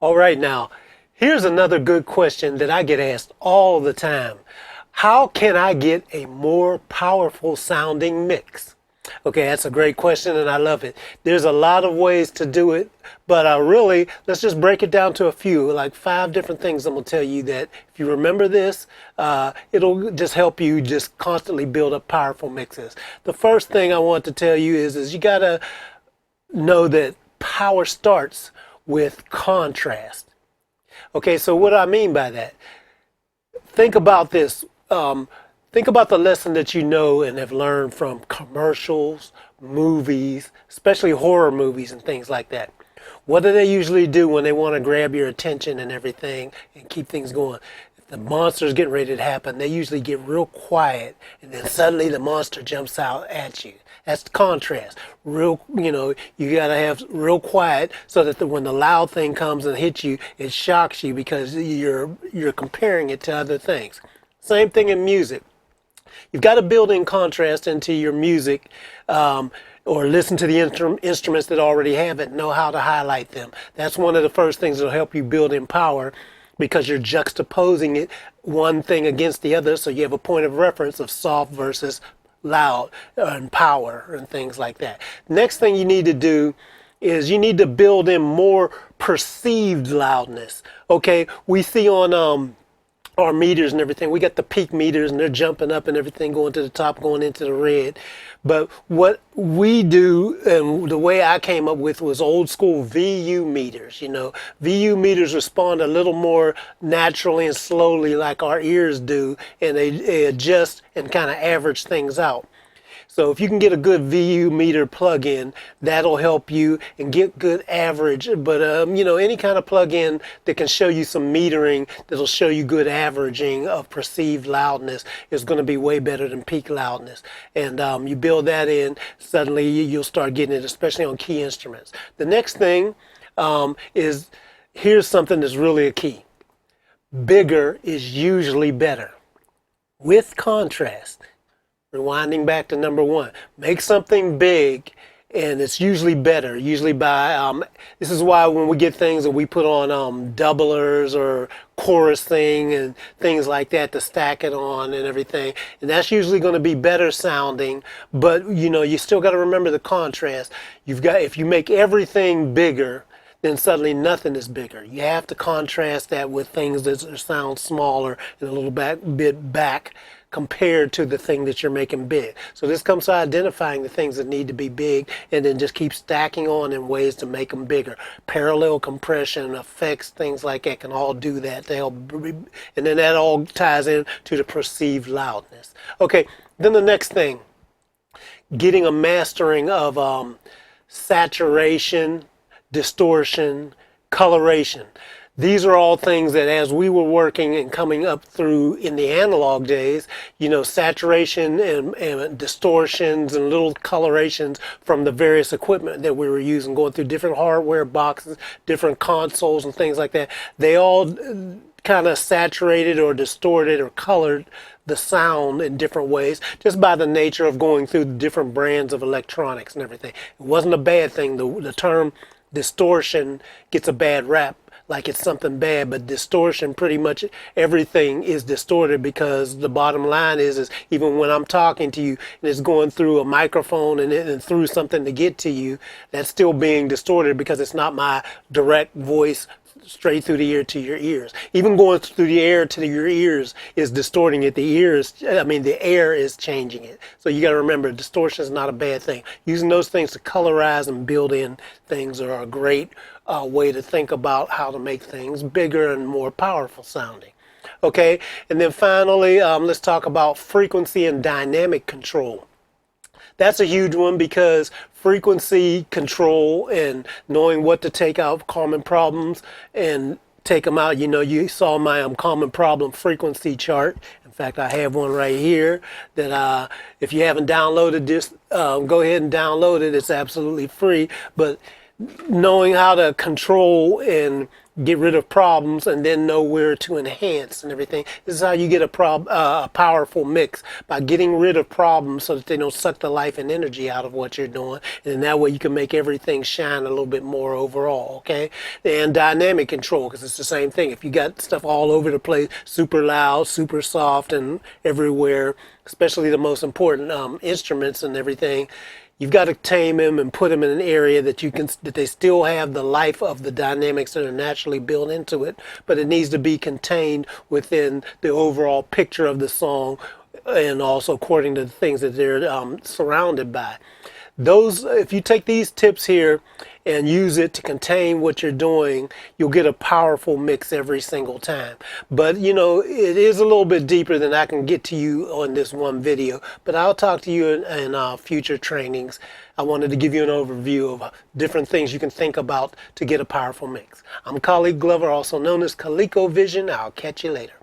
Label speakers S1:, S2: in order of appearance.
S1: All right, now, here's another good question that I get asked all the time. How can I get a more powerful sounding mix? Okay, that's a great question and I love it. There's a lot of ways to do it, but let's just break it down to a few, like 5 different things I'm going to tell you that if you remember this, it'll just help you just constantly build up powerful mixes. The first thing I want to tell you is you got to know that power starts with contrast. Okay, so what do I mean by that? Think about this. Think about the lesson that you know and have learned from commercials, movies, especially horror movies and things like that. What do they usually do when they want to grab your attention and everything and keep things going? If the monster's getting ready to happen, they usually get real quiet and then suddenly the monster jumps out at you. That's the contrast. You gotta have real quiet so that when the loud thing comes and hits you, it shocks you because you're comparing it to other things. Same thing in music. You've got to build in contrast into your music, or listen to the instruments that already have it, know how to highlight them. That's one of the first things that will help you build in power because you're juxtaposing it one thing against the other, so you have a point of reference of soft versus loud and power and things like that. Next thing you need to do is you need to build in more perceived loudness. Okay, we see on our meters and everything, we got the peak meters and they're jumping up and everything, going to the top, going into the red. But what we do, and the way I came up with, was old school VU meters. VU meters respond a little more naturally and slowly like our ears do, and they adjust and kind of average things out. So if you can get a good VU meter plug-in, that'll help you and get good average. But any kind of plug-in that can show you some metering, that'll show you good averaging of perceived loudness, is going to be way better than peak loudness. And you build that in, suddenly you'll start getting it, especially on key instruments. The next thing is, here's something that's really a key. Bigger is usually better. With contrast. Rewinding back to number 1, make something big, and it's usually better. Usually this is why when we get things that we put on doublers or chorus thing and things like that to stack it on and everything, and that's usually going to be better sounding. But you still got to remember the contrast. If you make everything bigger, then suddenly nothing is bigger. You have to contrast that with things that sound smaller and a little bit back compared to the thing that you're making big. So this comes to identifying the things that need to be big and then just keep stacking on in ways to make them bigger. Parallel compression, effects, things like that can all do that to help. And then that all ties in to the perceived loudness. Okay, then the next thing, getting a mastering of saturation, distortion, coloration. These are all things that as we were working and coming up through in the analog days, saturation and distortions and little colorations from the various equipment that we were using, going through different hardware boxes, different consoles and things like that, they all kind of saturated or distorted or colored the sound in different ways just by the nature of going through the different brands of electronics and everything. It wasn't a bad thing. The term distortion gets a bad rap, like it's something bad, but distortion, pretty much everything is distorted, because the bottom line is even when I'm talking to you and it's going through a microphone and through something to get to you, that's still being distorted because it's not my direct voice straight through the ear to your ears. Even going through the air to your ears is distorting it. The air is changing it. So you got to remember, distortion is not a bad thing. Using those things to colorize and build in things are a great way to think about how to make things bigger and more powerful sounding. Okay, and then finally, let's talk about frequency and dynamic control. That's a huge one, because frequency control and knowing what to take out common problems and take them out. You saw my common problem frequency chart. In fact, I have one right here that if you haven't downloaded this, go ahead and download it. It's absolutely free. But knowing how to control and get rid of problems, and then know where to enhance and everything. This is how you get a powerful mix, by getting rid of problems so that they don't suck the life and energy out of what you're doing, and that way you can make everything shine a little bit more overall. Okay, and dynamic control, because it's the same thing. If you got stuff all over the place, super loud, super soft, and everywhere, especially the most important instruments and everything, you've got to tame them and put them in an area that that they still have the life of the dynamics that are naturally built into it, but it needs to be contained within the overall picture of the song, and also according to the things that they're surrounded by. If you take these tips here and use it to contain what you're doing, you'll get a powerful mix every single time. But you know, it is a little bit deeper than I can get to you on this one video, but I'll talk to you in future trainings. I wanted to give you an overview of different things you can think about to get a powerful mix. I'm Khaliq Glover, also known as Khaliq-O-Vision. I'll catch you later.